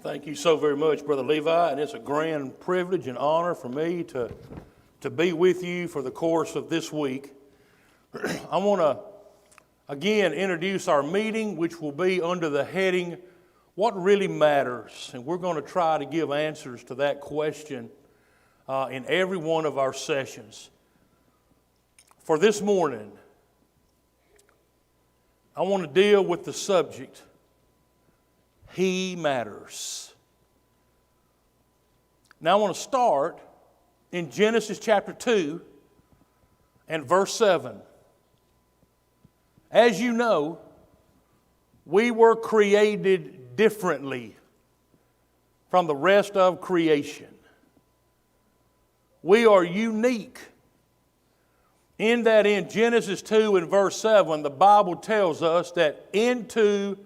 Thank you so very much, Brother Levi, and it's a grand privilege and honor for me to be with you for the course of this week. I want to again introduce our meeting, which will be under the heading, What Really Matters? And we're going to try to give answers to that question in every one of our sessions. For this morning, I want to deal with the subject, He matters. Now I want to start in Genesis chapter 2 and verse 7. As you know, we were created differently from the rest of creation. We are unique in that in Genesis 2 and verse 7, the Bible tells us that into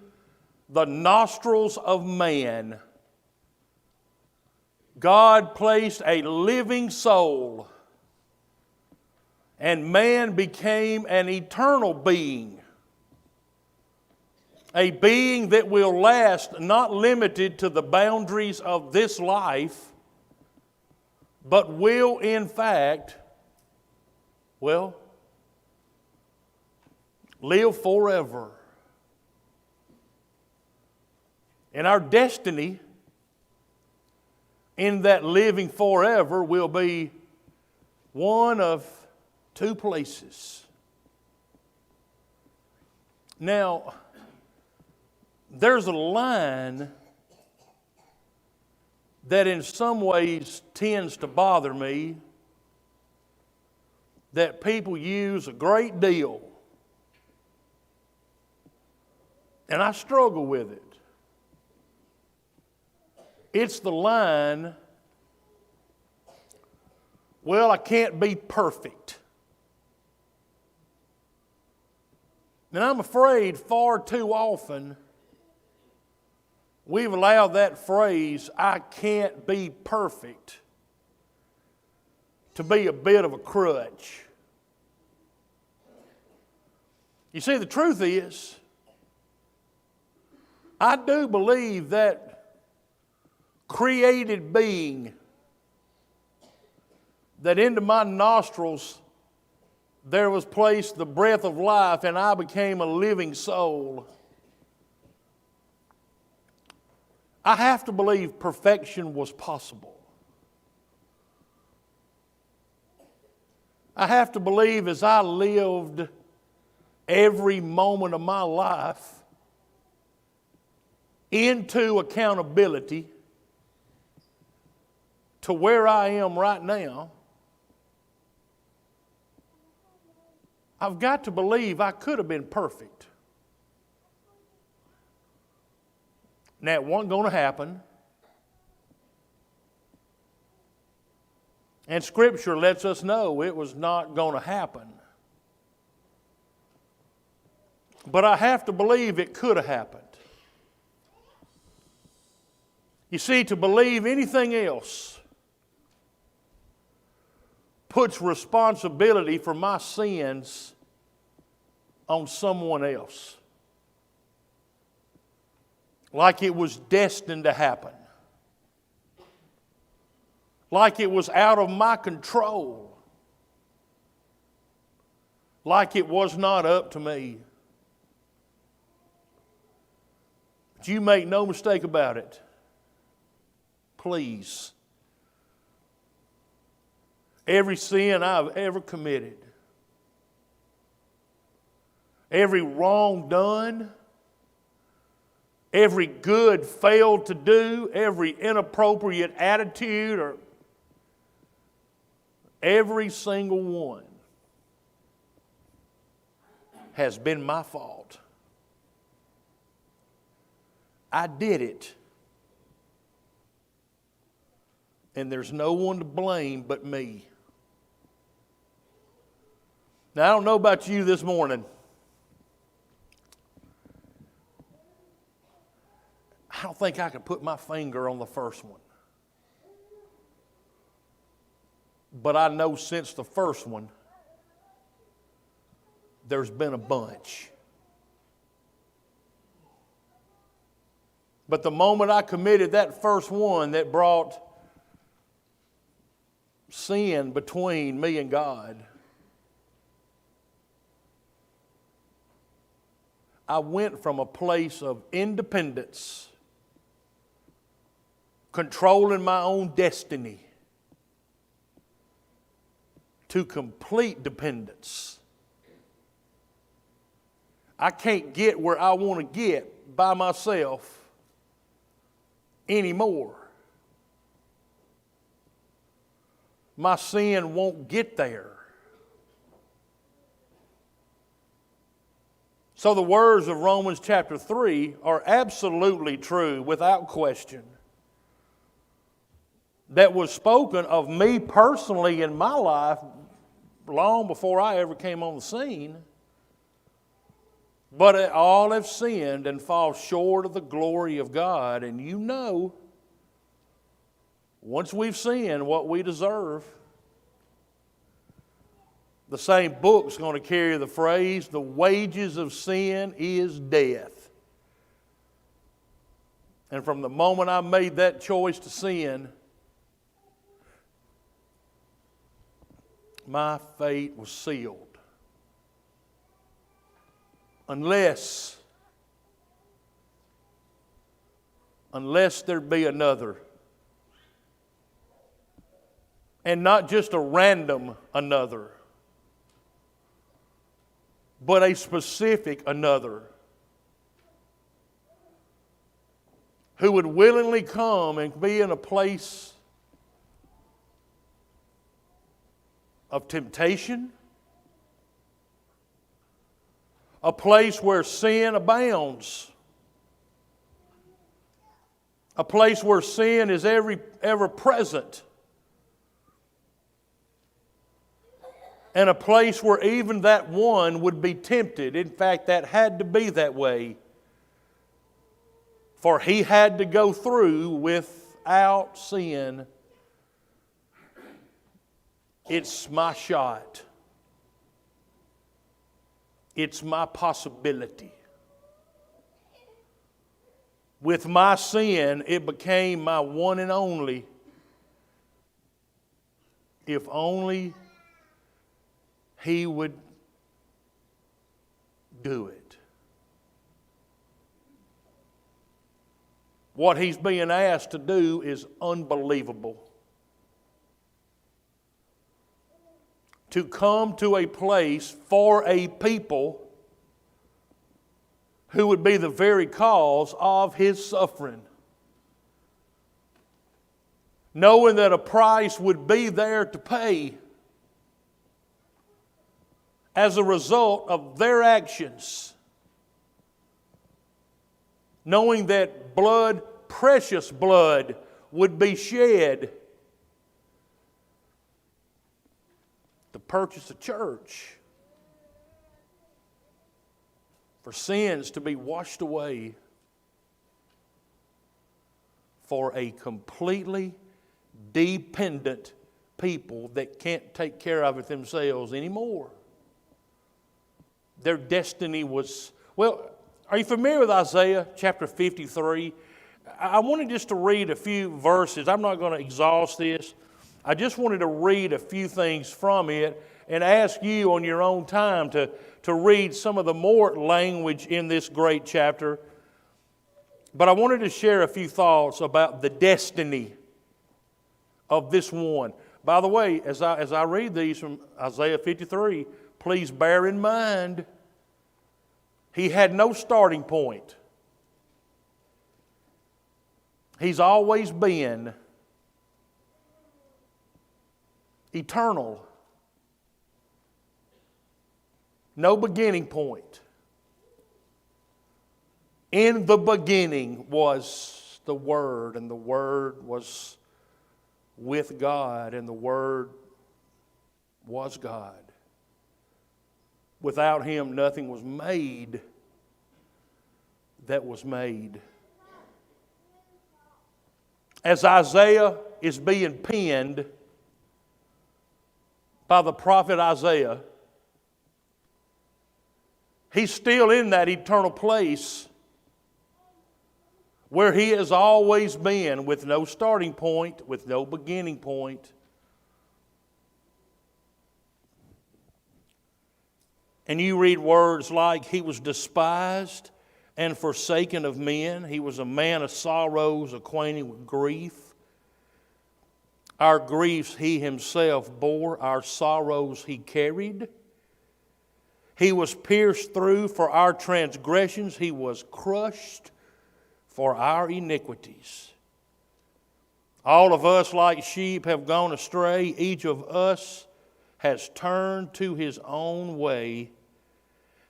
the nostrils of man, God placed a living soul, and man became an eternal being, a being that will last, not limited to the boundaries of this life, but will in fact, live forever. And our destiny in that living forever will be one of two places. Now, there's a line that in some ways tends to bother me that people use a great deal, and I struggle with it. It's the line, I can't be perfect. And I'm afraid far too often we've allowed that phrase, I can't be perfect, to be a bit of a crutch. You see, the truth is, I do believe that created being, that into my nostrils there was placed the breath of life and I became a living soul. I have to believe perfection was possible. I have to believe as I lived every moment of my life into accountability to where I am right now, I've got to believe I could have been perfect. Now, it wasn't going to happen. And Scripture lets us know it was not going to happen. But I have to believe it could have happened. You see, to believe anything else puts responsibility for my sins on someone else. Like it was destined to happen. Like it was out of my control. Like it was not up to me. But you make no mistake about it. Please. Every sin I've ever committed, every wrong done, every good failed to do, every inappropriate attitude, or every single one has been my fault. I did it. And there's no one to blame but me. Now, I don't know about you this morning. I don't think I could put my finger on the first one. But I know since the first one, there's been a bunch. But the moment I committed that first one that brought sin between me and God, I went from a place of independence, controlling my own destiny, to complete dependence. I can't get where I want to get by myself anymore. My sin won't get there. So the words of Romans chapter 3 are absolutely true, without question. That was spoken of me personally in my life long before I ever came on the scene. But all have sinned and fall short of the glory of God. And you know, once we've sinned, what we deserve. The same book's going to carry the phrase, the wages of sin is death. And from the moment I made that choice to sin, my fate was sealed. Unless there be another. And not just a random another, but a specific another who would willingly come and be in a place of temptation, a place where sin abounds, a place where sin is ever present, and a place where even that one would be tempted. In fact, that had to be that way, for he had to go through without sin. It's my shot. It's my possibility. With my sin, it became my one and only. If only he would do it. What he's being asked to do is unbelievable. To come to a place for a people who would be the very cause of his suffering. Knowing that a price would be there to pay as a result of their actions. Knowing that blood, precious blood, would be shed to purchase a church, for sins to be washed away, for a completely dependent people that can't take care of it themselves anymore. Their destiny was, well, are you familiar with Isaiah chapter 53? I wanted just to read a few verses. I'm not going to exhaust this. I just wanted to read a few things from it and ask you on your own time to read some of the more language in this great chapter. But I wanted to share a few thoughts about the destiny of this one. By the way, as I read these from Isaiah 53, please bear in mind, he had no starting point. He's always been eternal. No beginning point. In the beginning was the Word, and the Word was with God, and the Word was God. Without Him, nothing was made that was made. As Isaiah is being penned by the prophet Isaiah, he's still in that eternal place, where He has always been, with no starting point, with no beginning point. And you read words like, He was despised and forsaken of men. He was a man of sorrows, acquainted with grief. Our griefs He Himself bore, our sorrows He carried. He was pierced through for our transgressions. He was crushed for our iniquities. All of us, like sheep, have gone astray. Each of us has turned to his own way.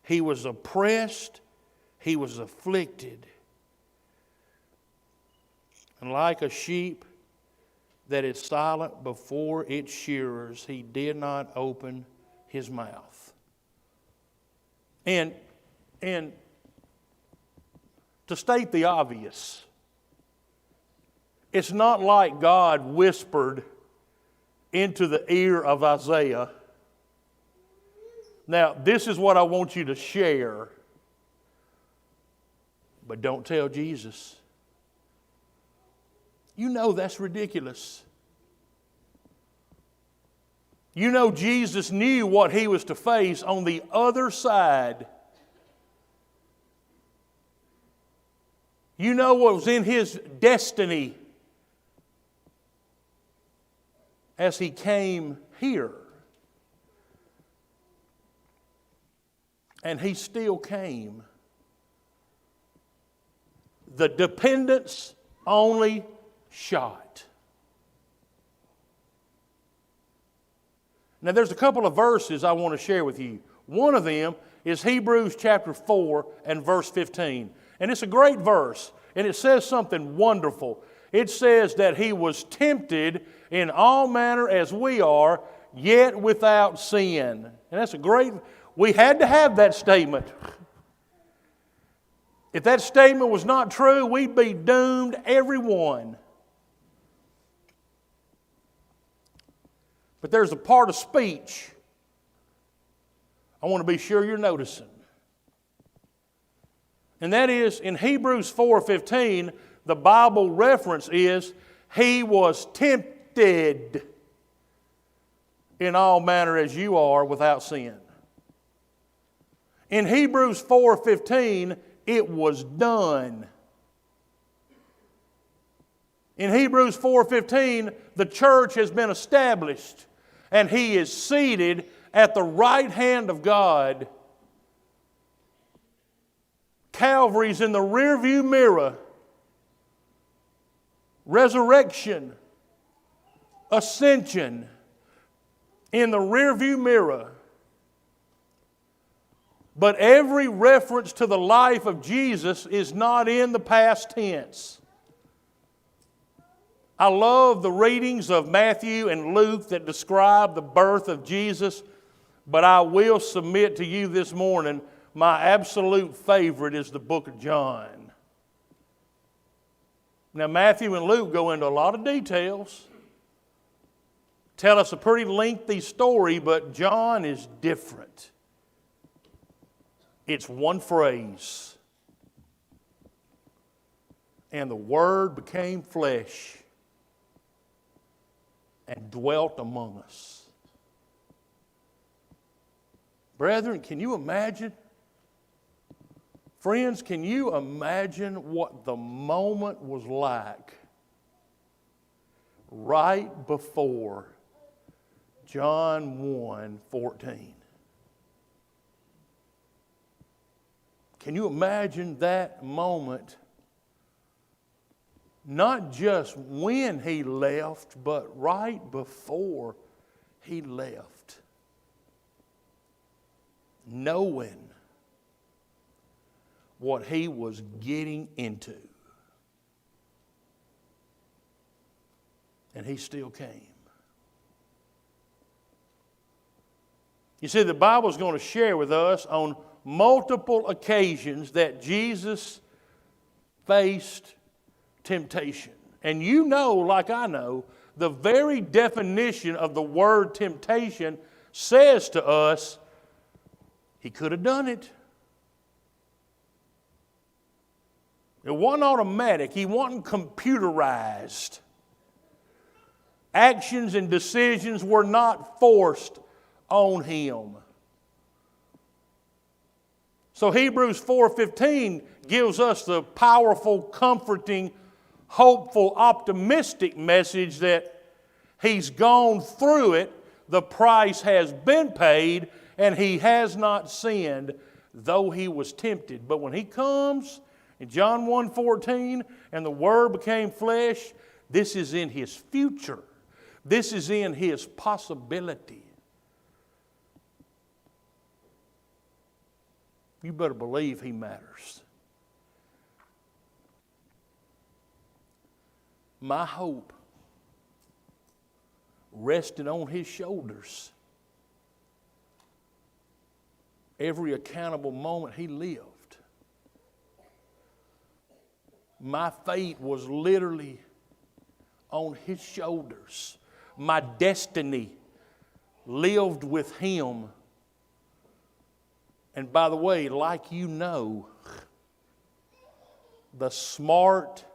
He was oppressed. He was afflicted. And like a sheep that is silent before its shearers, He did not open His mouth. And to state the obvious, it's not like God whispered into the ear of Isaiah, "Now, this is what I want you to share, but don't tell Jesus." You know that's ridiculous. You know Jesus knew what He was to face on the other side. You know what was in His destiny as He came here. And He still came. The dependence only shot. Now there's a couple of verses I want to share with you. One of them is Hebrews chapter 4 and verse 15. And it's a great verse, and it says something wonderful. It says that He was tempted in all manner as we are, yet without sin. And that's a great, we had to have that statement. If that statement was not true, we'd be doomed, everyone. But there's a part of speech I want to be sure you're noticing. And that is, in Hebrews 4:15, the Bible reference is, He was tempted in all manner as you are without sin. In Hebrews 4:15, it was done. In Hebrews 4:15, the church has been established, and He is seated at the right hand of God. Calvary's in the rearview mirror. Resurrection, ascension in the rearview mirror. But every reference to the life of Jesus is not in the past tense. I love the readings of Matthew and Luke that describe the birth of Jesus, but I will submit to you this morning, my absolute favorite is the book of John. Now, Matthew and Luke go into a lot of details, tell us a pretty lengthy story, but John is different. It's one phrase. And the Word became flesh and dwelt among us. Brethren, can you imagine? Friends, can you imagine what the moment was like right before John 1:14? Can you imagine that moment? Not just when He left, but right before He left. Knowing what He was getting into. And He still came. You see, the Bible is going to share with us on multiple occasions that Jesus faced temptation. And you know, like I know, the very definition of the word temptation says to us, He could have done it. It wasn't automatic. He wasn't computerized. Actions and decisions were not forced on him. So Hebrews 4:15 gives us the powerful, comforting, hopeful, optimistic message that he's gone through it, the price has been paid, and he has not sinned, though he was tempted. But when he comes in John 1:14, and the Word became flesh, this is in his future. This is in his possibility. You better believe he matters. My hope rested on his shoulders. Every accountable moment he lived. My fate was literally on his shoulders. My destiny lived with him. And by the way, like you know, the smart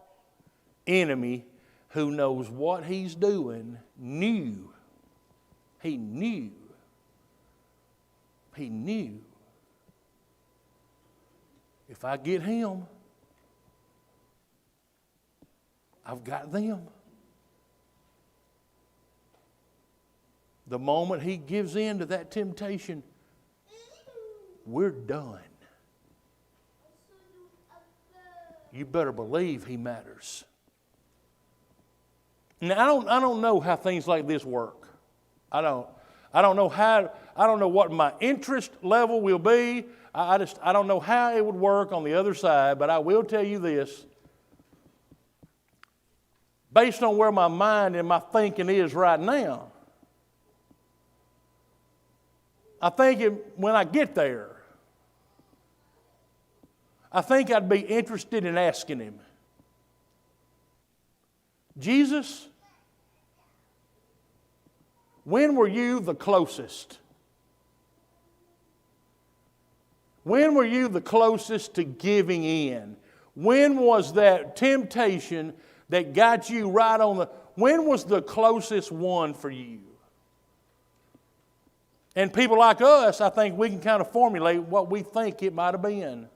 enemy who knows what he's doing knew. He knew. If I get him, I've got them. The moment he gives in to that temptation, we're done. You better believe he matters. Now, I don't know how things like this work. I don't know what my interest level will be. I don't know how it would work on the other side, but I will tell you this. Based on where my mind and my thinking is right now, I think when I get there, I think I'd be interested in asking him, Jesus, when were you the closest? When were you the closest to giving in? When was that temptation that got you right on when was the closest one for you? And people like us, I think we can kind of formulate what we think it might have been.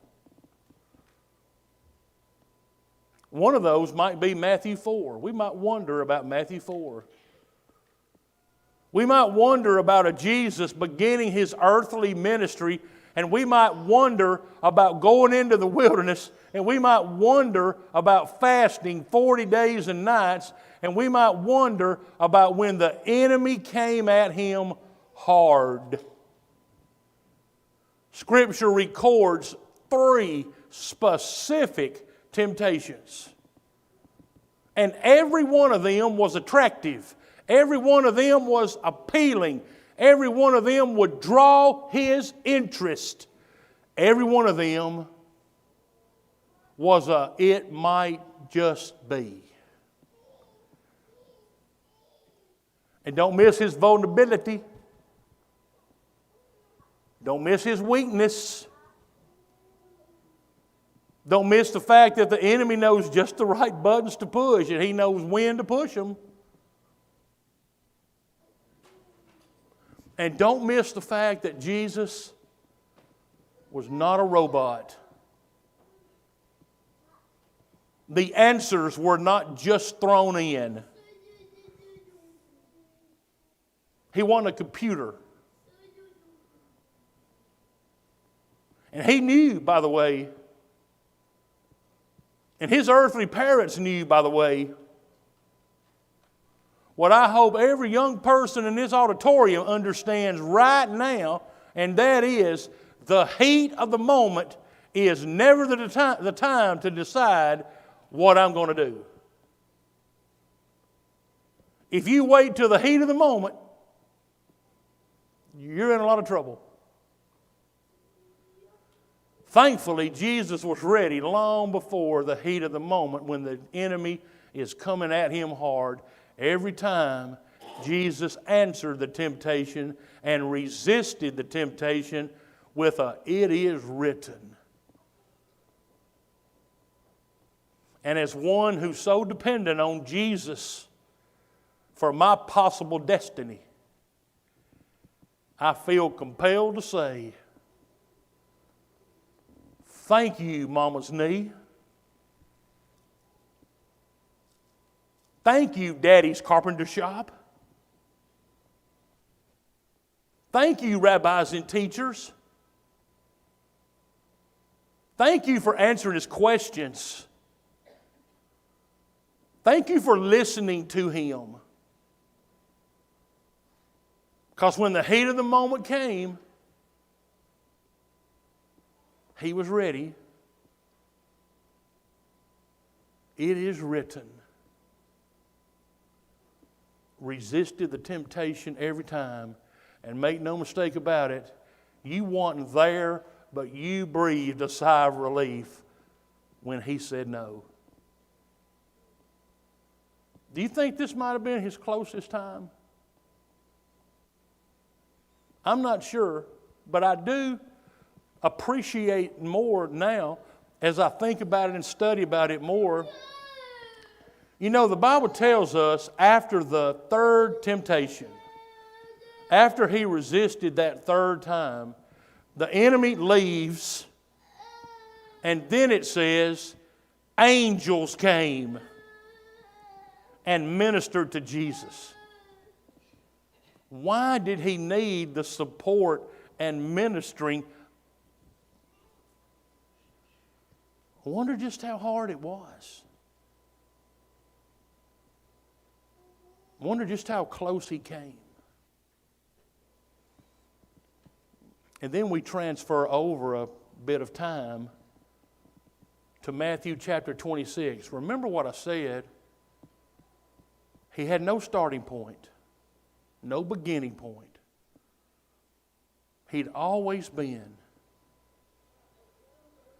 One of those might be Matthew 4. We might wonder about Matthew 4. We might wonder about a Jesus beginning his earthly ministry, and we might wonder about going into the wilderness, and we might wonder about fasting 40 days and nights, and we might wonder about when the enemy came at him hard. Scripture records 3 specific temptations. And every one of them was attractive. Every one of them was appealing. Every one of them would draw his interest. Every one of them was it might just be. And don't miss his vulnerability. Don't miss his weakness. Don't miss the fact that the enemy knows just the right buttons to push, and he knows when to push them. And don't miss the fact that Jesus was not a robot. The answers were not just thrown in. He wasn't a computer. And he knew, by the way, and his earthly parents knew, by the way, what I hope every young person in this auditorium understands right now, and that is the heat of the moment is never the time to decide what I'm going to do. If you wait till the heat of the moment, you're in a lot of trouble. Thankfully, Jesus was ready long before the heat of the moment when the enemy is coming at him hard. Every time Jesus answered the temptation and resisted the temptation with a "it is written." And as one who's so dependent on Jesus for my possible destiny, I feel compelled to say, thank you, Mama's knee. Thank you, Daddy's carpenter shop. Thank you, rabbis and teachers. Thank you for answering his questions. Thank you for listening to him. Because when the heat of the moment came, he was ready. It is written. Resisted the temptation every time. And make no mistake about it, you wasn't there, but you breathed a sigh of relief when he said no. Do you think this might have been his closest time? I'm not sure, but I do appreciate more now as I think about it and study about it more. You know, the Bible tells us after the third temptation, after he resisted that third time, the enemy leaves, and then it says, angels came and ministered to Jesus. Why did he need the support and ministering? I wonder just how hard it was. I wonder just how close he came. And then we transfer over a bit of time to Matthew chapter 26. Remember what I said. He had no starting point, no beginning point. He'd always been.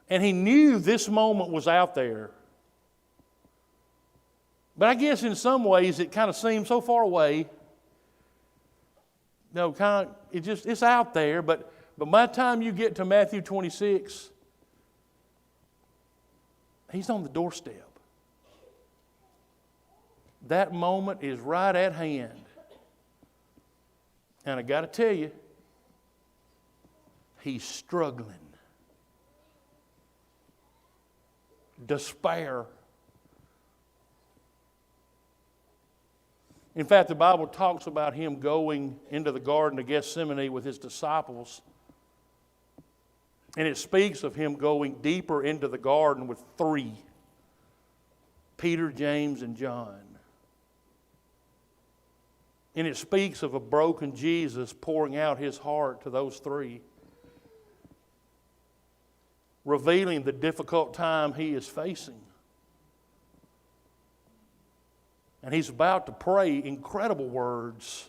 And he knew this moment was out there. But I guess in some ways it kind of seems so far away. No, it's out there, but by the time you get to Matthew 26, he's on the doorstep. That moment is right at hand. And I got to tell you, he's struggling. Despair. In fact, the Bible talks about him going into the Garden of Gethsemane with his disciples. And it speaks of him going deeper into the garden with three: Peter, James, and John. And it speaks of a broken Jesus pouring out his heart to those three, revealing the difficult time he is facing. And he's about to pray incredible words.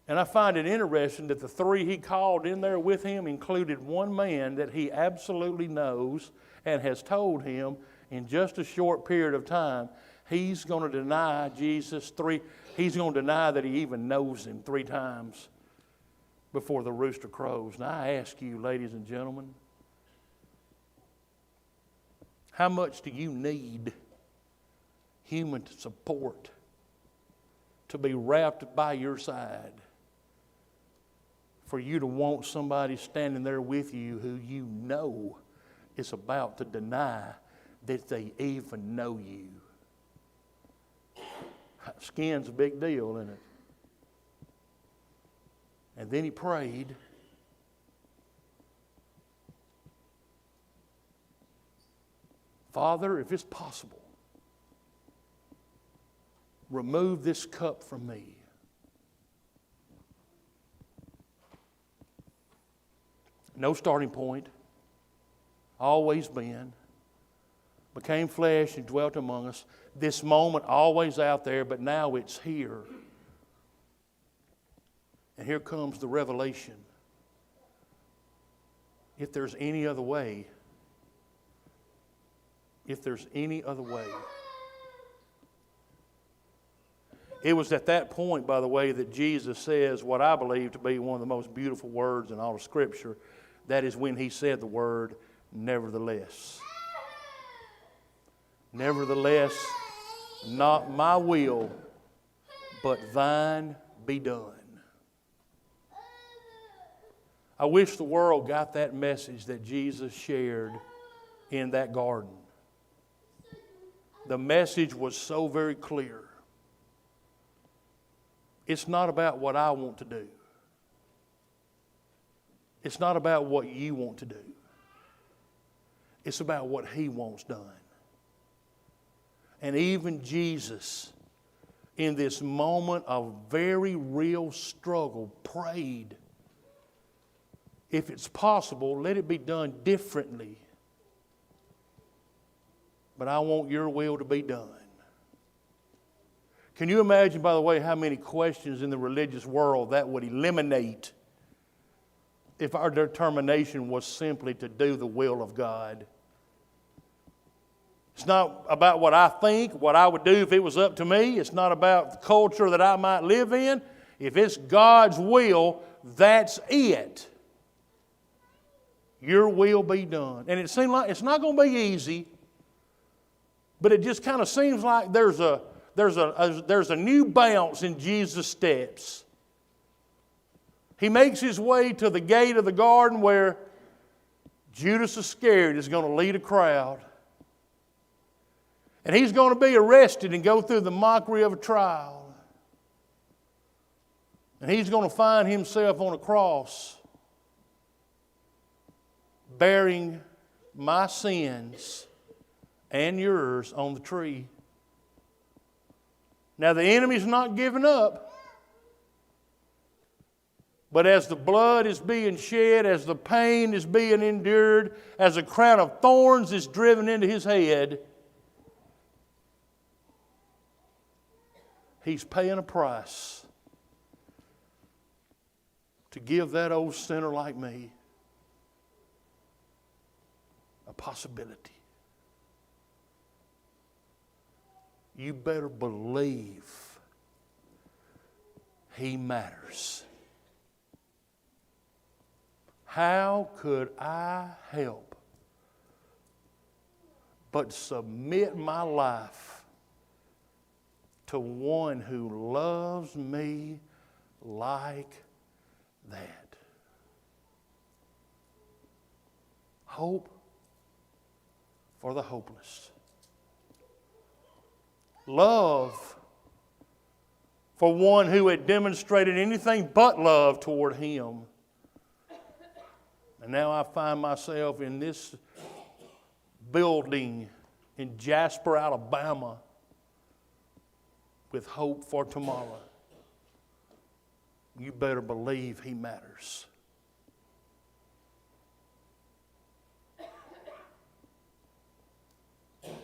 And I find it interesting that the three he called in there with him included one man that he absolutely knows and has told him in just a short period of time he's going to deny Jesus he's going to deny that he even knows him 3 times before the rooster crows. Now I ask you, ladies and gentlemen, how much do you need human support to be wrapped by your side for you to want somebody standing there with you who you know is about to deny that they even know you? Skin's a big deal, isn't it? And then he prayed. Father, if it's possible, remove this cup from me. No starting point. Always been. Became flesh and dwelt among us. This moment always out there, but now it's here. And here comes the revelation. If there's any other way, if there's any other way. It was at that point, by the way, that Jesus says what I believe to be one of the most beautiful words in all of Scripture. That is when he said the word, nevertheless. Nevertheless, not my will, but thine be done. I wish the world got that message that Jesus shared in that garden. The message was so very clear. It's not about what I want to do. It's not about what you want to do. It's about what He wants done. And even Jesus, in this moment of very real struggle, prayed, if it's possible, let it be done differently. But I want your will to be done. Can you imagine, by the way, how many questions in the religious world that would eliminate if our determination was simply to do the will of God? It's not about what I think, what I would do if it was up to me. It's not about the culture that I might live in. If it's God's will, that's it. Your will be done. And it seems like it's not going to be easy, but it just kind of seems like there's a new bounce in Jesus' steps. He makes his way to the gate of the garden where Judas Iscariot is going to lead a crowd. And he's going to be arrested and go through the mockery of a trial. And he's going to find himself on a cross bearing my sins and yours on the tree. Now the enemy's not giving up. But as the blood is being shed, as the pain is being endured, as a crown of thorns is driven into his head, he's paying a price to give that old sinner like me a possibility. You better believe He matters. How could I help but submit my life to one who loves me like that? Hope for the hopeless. Love for one who had demonstrated anything but love toward Him. And now I find myself in this building in Jasper, Alabama, with hope for tomorrow. You better believe He matters.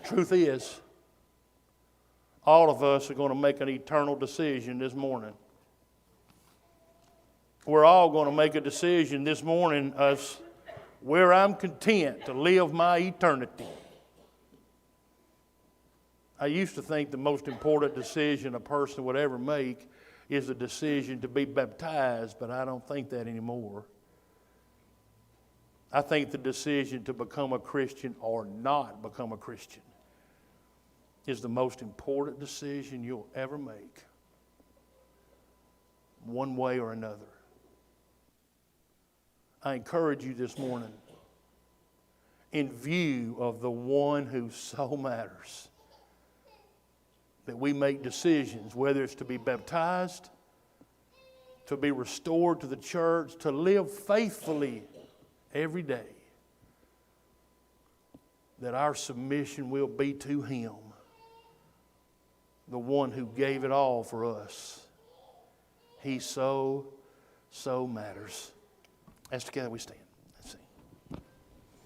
Truth is, all of us are going to make an eternal decision this morning. We're all going to make a decision this morning as where I'm content to live my eternity. I used to think the most important decision a person would ever make is the decision to be baptized, but I don't think that anymore. I think the decision to become a Christian or not become a Christian is the most important decision you'll ever make, one way or another. I encourage you this morning, in view of the one who so matters, that we make decisions, whether it's to be baptized, to be restored to the church, to live faithfully every day, that our submission will be to Him, the one who gave it all for us. He so matters. As together we stand.